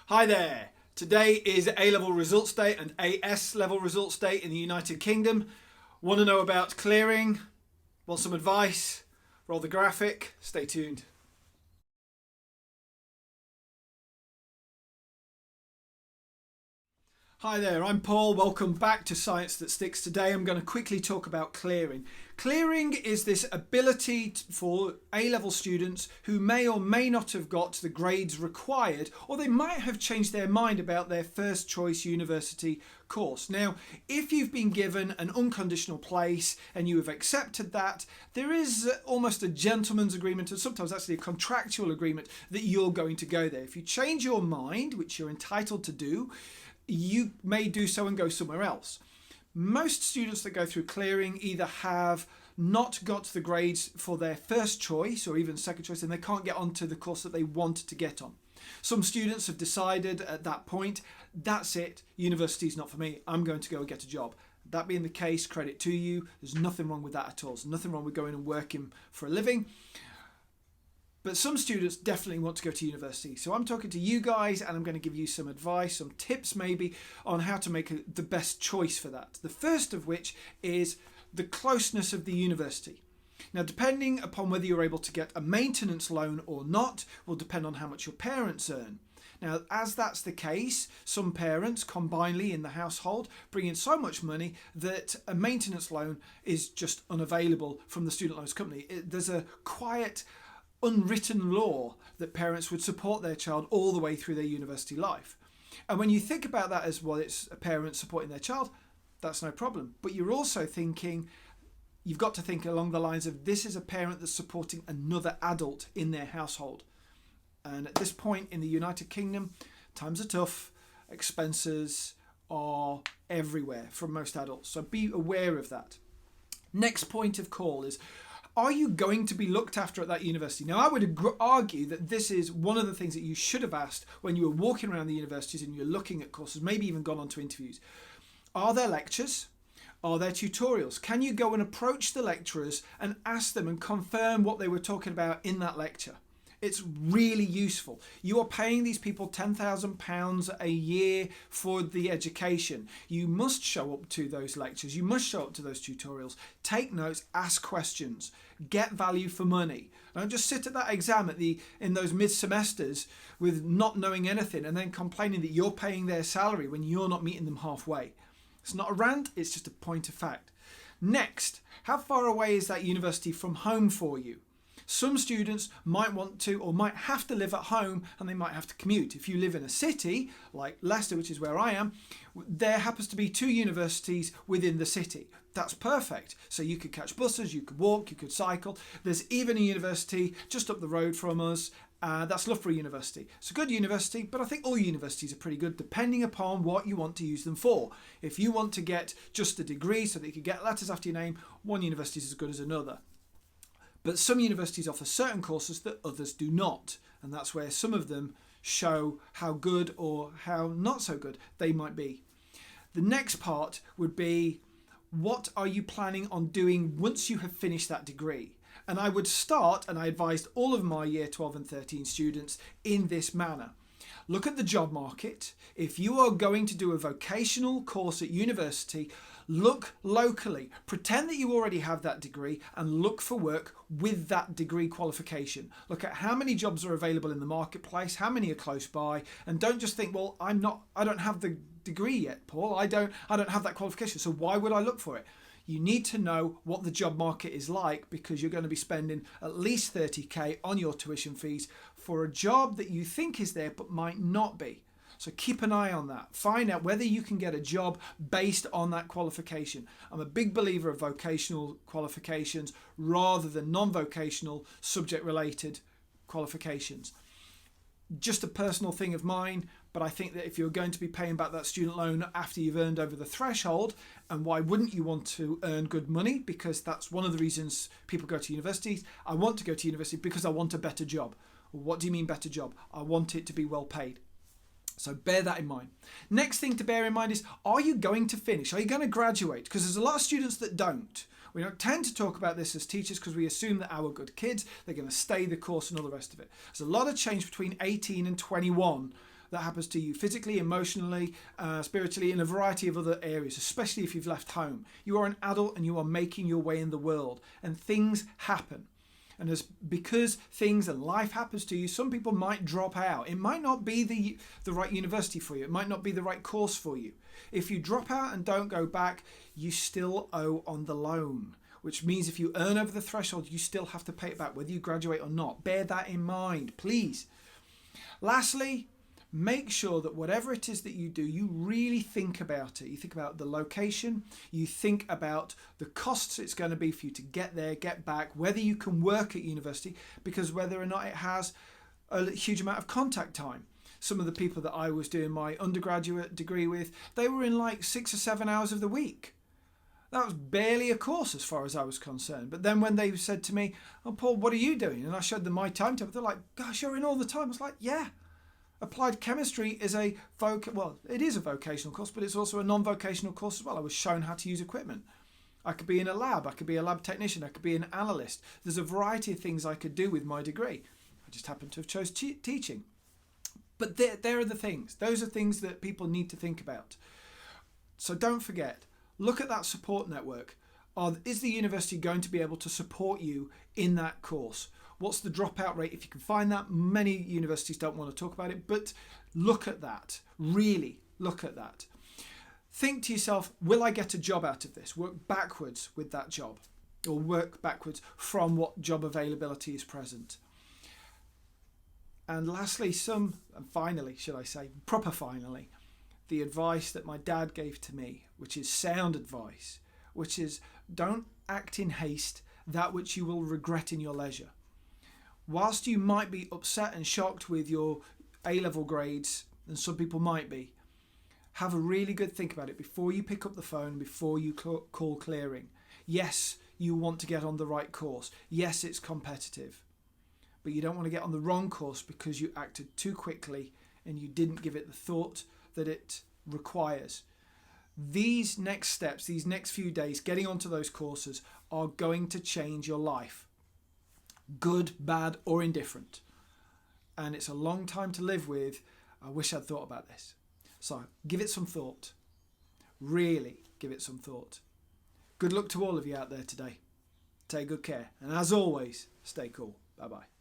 Hi there. Today is A-level results day and AS level results day in the United Kingdom. Want to know about clearing? Want some advice? Roll the graphic. Stay tuned. Hi there, I'm Paul. Welcome back to Science That Sticks. Today I'm going to quickly talk about clearing. Clearing is this ability for A-level students who may or may not have got the grades required, or they might have changed their mind about their first choice university course. Now, if you've been given an unconditional place and you have accepted that, there is almost a gentleman's agreement, and sometimes actually a contractual agreement, that you're going to go there. If you change your mind, which you're entitled to do, you may do so and go somewhere else. Most students that go through clearing either have not got the grades for their first choice or even second choice, and they can't get onto the course that they wanted to get on. Some students have decided at that point, that's it, university's not for me, I'm going to go and get a job. That being the case, credit to you, there's nothing wrong with that at all. There's nothing wrong with going and working for a living. But some students definitely want to go to university. So I'm talking to you guys and I'm going to give you some advice, some tips maybe on how to make the best choice for that. The first of which is the closeness of the university. Now, depending upon whether you're able to get a maintenance loan or not will depend on how much your parents earn. Now, as that's the case, some parents combinedly in the household bring in so much money that a maintenance loan is just unavailable from the student loans company. There's a quiet unwritten law that parents would support their child all the way through their university life. And when you think about that as well, it's a parent supporting their child, that's no problem. But you're also thinking, you've got to think along the lines of this is a parent that's supporting another adult in their household. And at this point in the United Kingdom, times are tough, expenses are everywhere for most adults. So be aware of that. Next point of call is, are you going to be looked after at that university? Now, I would argue that this is one of the things that you should have asked when you were walking around the universities and you're looking at courses, maybe even gone on to interviews. Are there lectures? Are there tutorials? Can you go and approach the lecturers and ask them and confirm what they were talking about in that lecture? It's really useful. You are paying these people £10,000 a year for the education. You must show up to those lectures. You must show up to those tutorials. Take notes, ask questions, get value for money. Don't just sit at that exam in those mid-semesters with not knowing anything and then complaining that you're paying their salary when you're not meeting them halfway. It's not a rant, it's just a point of fact. Next, how far away is that university from home for you? Some students might want to or might have to live at home and they might have to commute. If you live in a city like Leicester, which is where I am, there happens to be 2 universities within the city. That's perfect. So you could catch buses, you could walk, you could cycle. There's even a university just up the road from us. That's Loughborough University. It's a good university, but I think all universities are pretty good depending upon what you want to use them for. If you want to get just a degree so that you can get letters after your name, one university is as good as another. But some universities offer certain courses that others do not. And that's where some of them show how good or how not so good they might be. The next part would be, what are you planning on doing once you have finished that degree? And I would start, and I advised all of my year 12 and 13 students in this manner. Look at the job market. If you are going to do a vocational course at university, look locally. Pretend that you already have that degree and look for work with that degree qualification. Look at how many jobs are available in the marketplace, how many are close by, and don't just think, well, I don't have the degree yet, Paul. I don't have that qualification, so why would I look for it? You need to know what the job market is like because you're going to be spending at least 30k on your tuition fees for a job that you think is there but might not be. So keep an eye on that. Find out whether you can get a job based on that qualification. I'm a big believer of vocational qualifications rather than non-vocational subject-related qualifications. Just a personal thing of mine, but I think that if you're going to be paying back that student loan after you've earned over the threshold, and why wouldn't you want to earn good money? Because that's one of the reasons people go to universities. I want to go to university because I want a better job. Well, what do you mean better job? I want it to be well paid. So bear that in mind. Next thing to bear in mind is, are you going to finish? Are you going to graduate? Because there's a lot of students that don't. We don't tend to talk about this as teachers because we assume that our good kids, they're going to stay the course and all the rest of it. There's a lot of change between 18 and 21 that happens to you physically, emotionally, spiritually, in a variety of other areas, especially if you've left home. You are an adult and you are making your way in the world, and things happen. And because things and life happens to you, some people might drop out. It might not be the right university for you. It might not be the right course for you. If you drop out and don't go back, you still owe on the loan, which means if you earn over the threshold, you still have to pay it back, whether you graduate or not. Bear that in mind, please. Lastly, make sure that whatever it is that you do, you really think about it. You think about the location, you think about the costs it's going to be for you to get there, get back, whether you can work at university, because whether or not it has a huge amount of contact time. Some of the people that I was doing my undergraduate degree with, they were in like 6 or 7 hours of the week. That was barely a course as far as I was concerned. But then when they said to me, "Oh, Paul, what are you doing?" and I showed them my timetable, they're like, "Gosh, you're in all the time." I was like, "Yeah." Applied chemistry is it is a vocational course, but it's also a non-vocational course as well. I was shown how to use equipment. I could be in a lab, I could be a lab technician, I could be an analyst. There's a variety of things I could do with my degree. I just happened to have chose teaching. But there are the things. Those are things that people need to think about. So don't forget, look at that support network. Is the university going to be able to support you in that course? What's the dropout rate? If you can find that, many universities don't want to talk about it, but look at that. Really look at that. Think to yourself, will I get a job out of this? Work backwards with that job, or work backwards from what job availability is present. And lastly, finally, the advice that my dad gave to me, which is sound advice, which is don't act in haste that which you will regret in your leisure. Whilst you might be upset and shocked with your A-level grades, and some people might be, have a really good think about it before you pick up the phone, before you call clearing. Yes, you want to get on the right course. Yes, it's competitive. But you don't want to get on the wrong course because you acted too quickly and you didn't give it the thought that it requires. These next steps, these next few days, getting onto those courses are going to change your life. Good, bad, or indifferent. And it's a long time to live with. I wish I'd thought about this. So give it some thought. Really give it some thought. Good luck to all of you out there today. Take good care. And as always, stay cool. Bye-bye.